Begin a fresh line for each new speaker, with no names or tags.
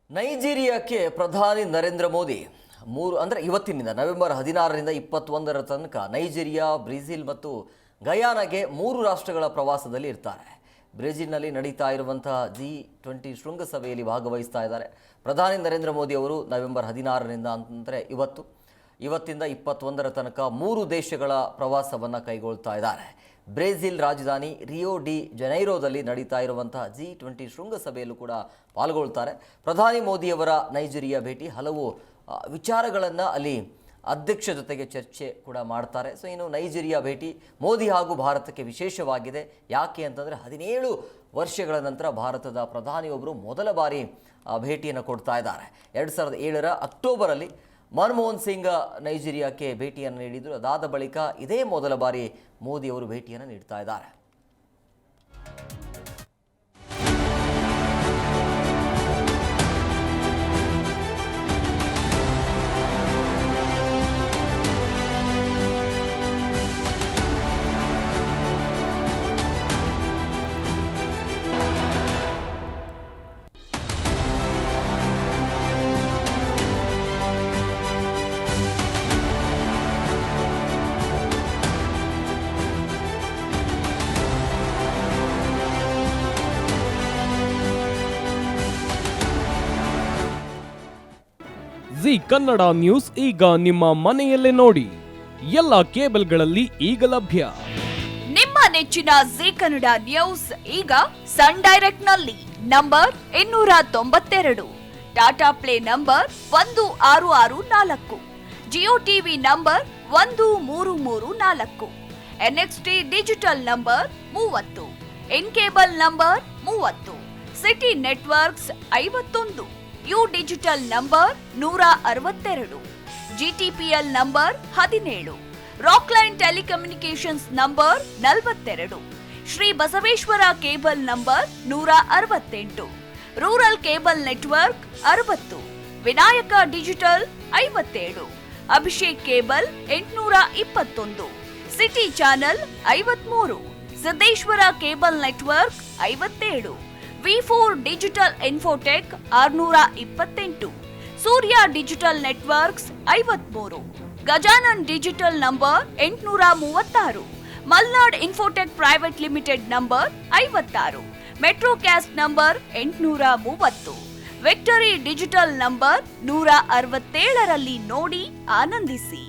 ನೈಜೀರಿಯಾಕ್ಕೆ ಪ್ರಧಾನಿ ನರೇಂದ್ರ ಮೋದಿ ಇವತ್ತಿನಿಂದ ನವೆಂಬರ್ 16ರಿಂದ 21ರ ತನಕ ನೈಜೀರಿಯಾ, ಬ್ರೆಜಿಲ್ ಮತ್ತು ಗಯಾನಾಗೆ 3 ರಾಷ್ಟ್ರಗಳ ಪ್ರವಾಸದಲ್ಲಿ ಇರ್ತಾರೆ. ಬ್ರೆಜಿಲ್ನಲ್ಲಿ ನಡೀತಾ ಇರುವಂತಹ G20 ಶೃಂಗಸಭೆಯಲ್ಲಿ ಭಾಗವಹಿಸ್ತಾ ಇದ್ದಾರೆ. ಪ್ರಧಾನಿ ನರೇಂದ್ರ ಮೋದಿ ಅವರು ನವೆಂಬರ್ 16ರಿಂದ ಅಂದರೆ ಇವತ್ತಿಂದ 21ರ ತನಕ 3 ದೇಶಗಳ ಪ್ರವಾಸವನ್ನು ಕೈಗೊಳ್ತಾ ಇದ್ದಾರೆ. ಬ್ರೆಜಿಲ್ ರಾಜಧಾನಿ ರಿಯೋ ಡಿ ಜನೈರೋದಲ್ಲಿ ನಡೀತಾ ಇರುವಂತಹ G20 ಶೃಂಗಸಭೆಯಲ್ಲೂ ಕೂಡ ಪಾಲ್ಗೊಳ್ತಾರೆ. ಪ್ರಧಾನಿ ಮೋದಿಯವರ ನೈಜೀರಿಯಾ ಭೇಟಿ ಹಲವು ವಿಚಾರಗಳನ್ನು ಅಲ್ಲಿ ಅಧ್ಯಕ್ಷ ಜೊತೆಗೆ ಚರ್ಚೆ ಕೂಡ ಮಾಡ್ತಾರೆ. ಸೊ ಇನ್ನು ನೈಜೀರಿಯಾ ಭೇಟಿ ಮೋದಿ ಹಾಗೂ ಭಾರತಕ್ಕೆ ವಿಶೇಷವಾಗಿದೆ. ಯಾಕೆ ಅಂತಂದರೆ 17 ವರ್ಷಗಳ ನಂತರ ಭಾರತದ ಪ್ರಧಾನಿಯೊಬ್ಬರು ಮೊದಲ ಬಾರಿ ಭೇಟಿಯನ್ನು ಕೊಡ್ತಾ ಇದ್ದಾರೆ. 2007ರ ಅಕ್ಟೋಬರಲ್ಲಿ ಮನಮೋಹನ್ ಸಿಂಗ್ ನೈಜೀರಿಯಾಕ್ಕೆ ಭೇಟಿಯನ್ನು ನೀಡಿದರು. ಅದಾದ ಬಳಿಕ ಇದೇ ಮೊದಲ ಬಾರಿ ಮೋದಿಯವರು ಭೇಟಿಯನ್ನು ನೀಡ್ತಾ ಇದ್ದಾರೆ.
ಜಿ ಕನ್ನಡ ನ್ಯೂಸ್ ಈಗ ನಿಮ್ಮ ಮನೆಯಲ್ಲೇ ನೋಡಿ. ಎಲ್ಲ ಕೇಬಲ್ಗಳಲ್ಲಿ ಈಗ ಲಭ್ಯ.
ನಿಮ್ಮ ನೆಚ್ಚಿನ ಜಿ ಕನ್ನಡ ನ್ಯೂಸ್ ಈಗ ಸನ್ ಡೈರೆಕ್ಟ್ ನಲ್ಲಿ number 292, Tata play number 1664, Jio TV number 1334, NXT digital number 30, in cable number 30, city networks 51, U digital number 162, GTPL number 17, Rockline telecommunications number 42, Shri Basaveshwara cable number 168, rural cable network 60, Vinayaka digital 57, Abhishek cable 821, city channel 53, Siddeshwara cable network 57, V4 digital Infotech 628, Surya digital networks 53, Gajanan digital number 836, Malnad Infotech Private Limited number 56, Metrocast number 830, victory digital number 167ರಲ್ಲಿ ನೋಡಿ ಆನಂದಿಸಿ.